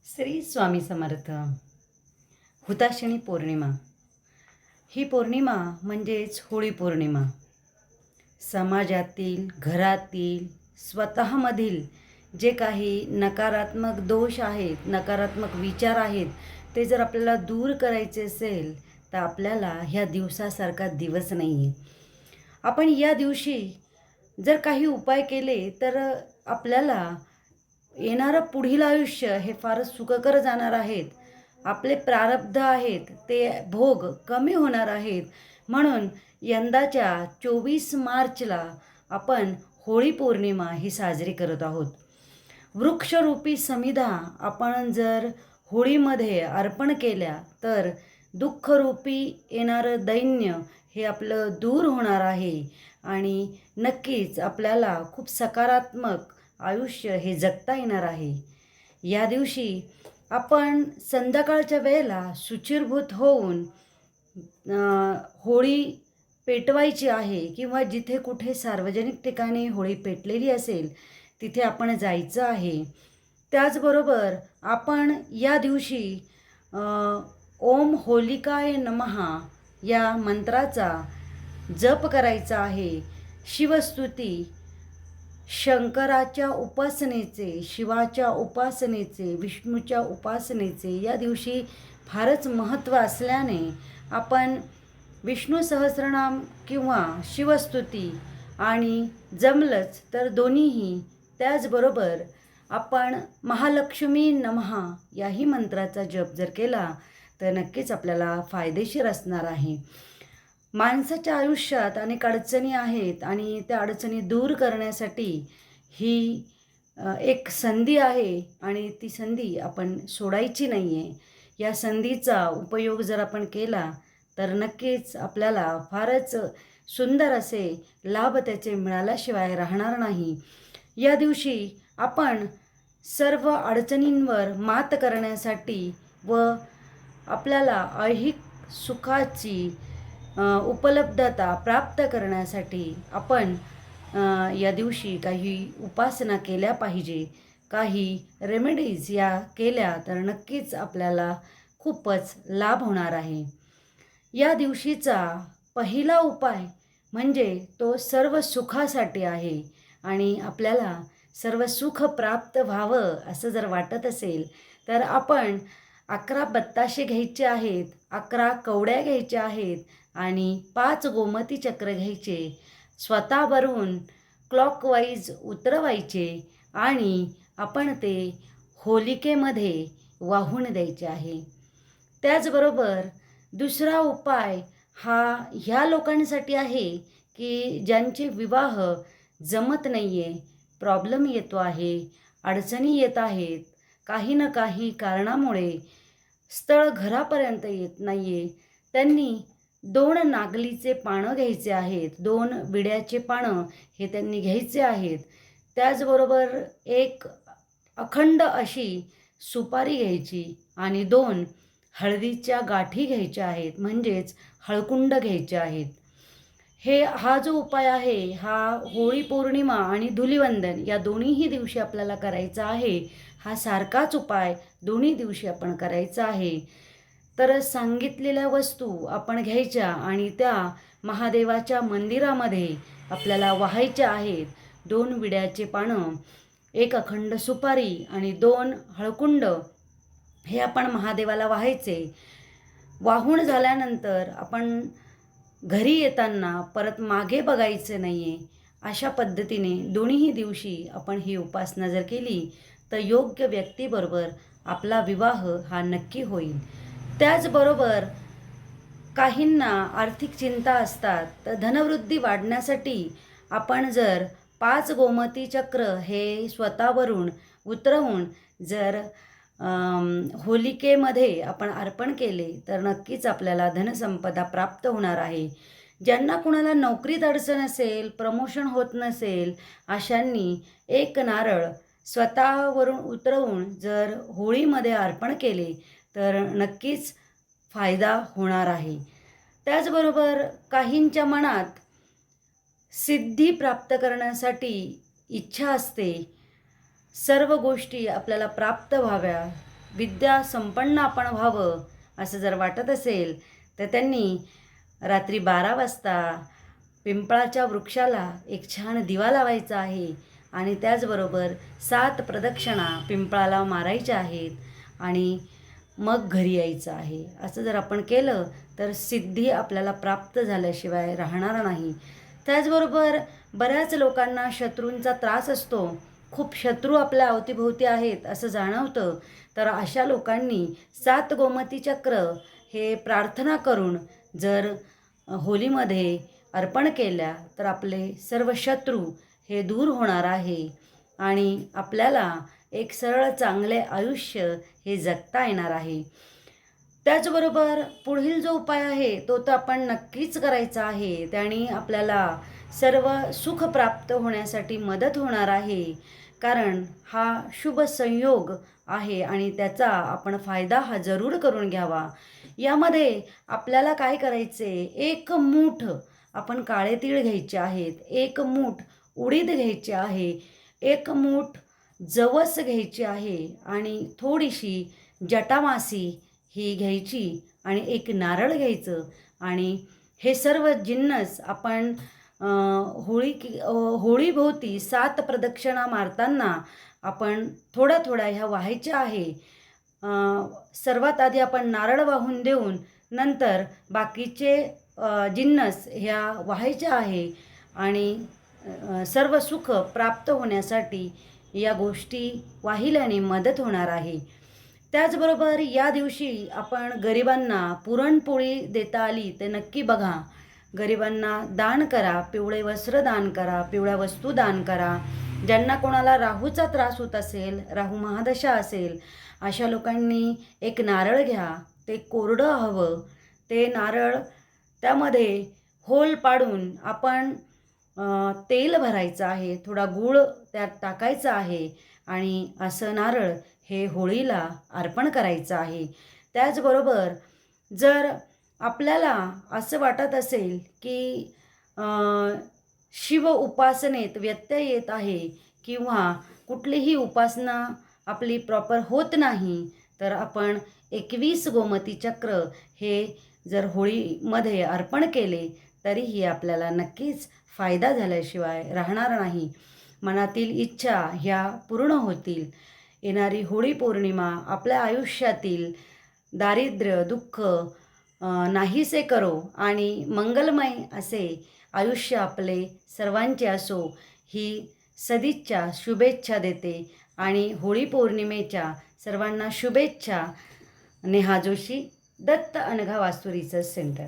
श्री स्वामी समर्थ. हुताशनी पौर्णिमा ही पौर्णिमा म्हणजेच होळी पौर्णिमा. समाजातील, घरातील, स्वतःमधील जे काही नकारात्मक दोष आहेत, नकारात्मक विचार आहेत, ते जर आपल्याला दूर करायचे असेल तर आपल्याला ह्या दिवसासारखा दिवस नाही आहे. आपण या दिवशी जर काही उपाय केले तर आपल्याला येणारं पुढील आयुष्य हे फारच सुखकर जाणार आहेत. आपले प्रारब्ध आहेत ते भोग कमी होणार आहेत. म्हणून यंदाच्या 24 मार्चला आपण होळी पौर्णिमा ही साजरी करत आहोत. वृक्षरूपी समिधा आपण जर होळीमध्ये अर्पण केल्या तर दुःखरूपी येणारं दैन्य हे आपलं दूर होणार आहे आणि नक्कीच आपल्याला खूप सकारात्मक आयुष्य हे जगता येणार आहे. या दिवशी आपण संध्याकाळच्या वेळेला शुचिर्भूत होऊन होळी पेटवायची आहे किंवा जिथे कुठे सार्वजनिक ठिकाणी होळी पेटलेली असेल तिथे आपण जायचं आहे. त्याचबरोबर आपण या दिवशी ओम होलिकाय नमः या मंत्राचा जप करायचा आहे. शिवस्तुती, शंकराच्या उपासनेचे, शिवाच्या उपासनेचे, विष्णूच्या उपासनेचे या दिवशी फारच महत्त्व असल्याने आपण विष्णू सहस्रनाम किंवा शिवस्तुती आणि जमलंच तर दोन्हीही, त्याचबरोबर आपण महालक्ष्मी नमः याही मंत्राचा जप जर केला तर नक्कीच आपल्याला फायदेशीर असणार आहे. माणसाच्या आयुष्यात अनेक अडचणी आहेत आणि त्या अडचणी दूर करण्यासाठी ही एक संधी आहे आणि ती संधी आपण सोडायची नाही आहे. या संधीचा उपयोग जर आपण केला तर नक्कीच आपल्याला फारच सुंदर असे लाभ त्याचे मिळाल्याशिवाय राहणार नाही. या दिवशी आपण सर्व अडचणींवर मात करण्यासाठी व आपल्याला ऐहिक सुखाची उपलब्धता प्राप्त करण्यासाठी आपण या दिवशी काही उपासना केल्या पाहिजे. काही रेमेडीज या केल्या तर नक्कीच आपल्याला खूपच लाभ होणार आहे. या दिवशीचा पहिला उपाय म्हणजे तो सर्व सुखासाठी आहे आणि आपल्याला सर्व सुख प्राप्त व्हावं असं जर वाटत असेल तर आपण 11 बत्ताशे घ्यायचे आहेत, 11 कवड्या घ्यायच्या आहेत आणि 5 गोमती चक्र घ्यायचे. स्वतःवरून क्लॉकवाईज उतरवायचे आणि आपण ते होलिकेमध्ये वाहून द्यायचे आहे. त्याचबरोबर दुसरा उपाय हा ह्या लोकांसाठी आहे की ज्यांचे विवाह जमत नाही आहे, प्रॉब्लेम येतो आहे, अडचणी येत आहेत, काही ना काही कारणामुळे स्थळ घरापर्यंत येत नाही आहे. त्यांनी 2 नागलीचे पानं घ्यायचे आहेत, 2 विड्याचे पानं हे त्यांनी घ्यायचे आहेत. त्याचबरोबर एक अखंड अशी सुपारी घ्यायची आणि 2 हळदीच्या गाठी घ्यायच्या आहेत, म्हणजेच हळकुंड घ्यायचे आहेत. हा जो उपाय आहे हा होळी पौर्णिमा आणि धुलिवंदन या दोन्हीही दिवशी आपल्याला करायचा आहे. हा सारखाच उपाय दोन्ही दिवशी आपण करायचा आहे. तर सांगितलेल्या वस्तू आपण घ्यायच्या आणि त्या महादेवाच्या मंदिरामध्ये आपल्याला वाहायच्या आहेत. 2 विड्याचे पानं, 1 अखंड सुपारी आणि 2 हळकुंड हे आपण महादेवाला वाहायचे. वाहून झाल्यानंतर आपण घरी येताना परत मागे बघायचं नाही आहे. अशा पद्धतीने दोन्हीही दिवशी आपण ही उपासना जर केली तर योग्य व्यक्तीबरोबर आपला विवाह हा नक्की होईल. त्याचबरोबर काहींना आर्थिक चिंता असतात तर धनवृद्धी वाढण्यासाठी आपण जर 5 गोमती चक्र हे स्वतःवरून उतरवून जर होलिकेमध्ये आपण अर्पण केले तर नक्कीच आपल्याला धनसंपदा प्राप्त होणार आहे. ज्यांना कुणाला नोकरीत अडचण असेल, प्रमोशन होत नसेल, अशांनी 1 नारळ स्वतःवरून उतरवून जर होळीमध्ये अर्पण केले तर नक्कीच फायदा होणार आहे. त्याचबरोबर काहींच्या मनात सिद्धी प्राप्त करण्यासाठी इच्छा असते, सर्व गोष्टी आपल्याला प्राप्त व्हाव्या, विद्या संपन्न आपण व्हावं असं जर वाटत असेल तर त्यांनी रात्री 12 वाजता पिंपळाच्या वृक्षाला एक छान दिवा लावायचा आहे आणि त्याचबरोबर 7 प्रदक्षिणा पिंपळाला मारायच्या आहेत आणि मग घरी यायचं आहे. असं जर आपण केलं तर सिद्धी आपल्याला प्राप्त झाल्याशिवाय राहणार नाही. त्याचबरोबर बऱ्याच लोकांना शत्रूंचा त्रास असतो. खूप शत्रू आपल्या अवतीभोवती आहेत असं जाणवतं. तर अशा लोकांनी 7 गोमती चक्र हे प्रार्थना करून जर होलीमध्ये अर्पण केल्या तर आपले सर्व शत्रू हे दूर होणार आहे आणि आपल्याला एक सरळ चांगले आयुष्य हे जगता येणार आहे. त्याचबरोबर पुढील जो उपाय आहे तो तर आपण नक्कीच करायचा आहे. त्याने आपल्याला सर्व सुख प्राप्त होण्यासाठी मदत होणार आहे. कारण हा शुभ संयोग आहे आणि त्याचा आपण फायदा हा जरूर करून घ्यावा. यामध्ये आपल्याला काय करायचे, 1 मूठ आपण काळे तीळ घ्यायचे आहेत, 1 मूठ उडीद घ्यायचे आहे, 1 मूठ जवस घ्यायची आहे आणि थोडीशी जटामासी ही घ्यायची आणि 1 नारळ घ्यायचं आणि हे सर्व जिन्नस आपण होळीभोवती 7 प्रदक्षिणा मारताना आपण थोड्या थोड्या ह्या वाहायच्या आहे. सर्वात आधी आपण नारळ वाहून देऊन नंतर बाकीचे जिन्नस ह्या वाहायच्या आहे आणि सर्व सुख प्राप्त होण्यासाठी या गोष्टी वाहिल्याने मदत होणार आहे. त्याचबरोबर या दिवशी आपण गरिबांना पुरणपोळी देता आली ते नक्की बघा. गरिबांना दान करा, पिवळे वस्त्र दान करा, पिवळ्या वस्तू दान करा. ज्यांना कोणाला राहूचा त्रास होत असेल, राहू महादशा असेल, अशा लोकांनी 1 नारळ घ्या. ते कोरडं हवं. ते नारळ त्यामध्ये होल पाडून आपण तेल भरायचं आहे, थोडा गूळ त्यात टाकायचा आहे आणि असं नारळ हे होळीला अर्पण करायचं आहे. त्याचबरोबर जर आपल्याला असं वाटत असेल की शिव उपासनेत व्यत्यय येत आहे किंवा कुठलीही उपासना आपली प्रॉपर होत नाही तर आपण 21 गोमती चक्र हे जर होळीमध्ये अर्पण केले तरीही आपल्याला नक्कीच फायदा झाल्याशिवाय राहणार नाही. मनातील इच्छा ह्या पूर्ण होतील. येणारी होळी पौर्णिमा आपल्या आयुष्यातील दारिद्र्य दुःख नाहीसे करो आणि मंगलमय असे आयुष्य आपले सर्वांचे असो ही सदिच्छा शुभेच्छा देते आणि होळी पौर्णिमेच्या सर्वांना शुभेच्छा. नेहा जोशी, दत्त अनघा वास्तू रिसर्च सेंटर.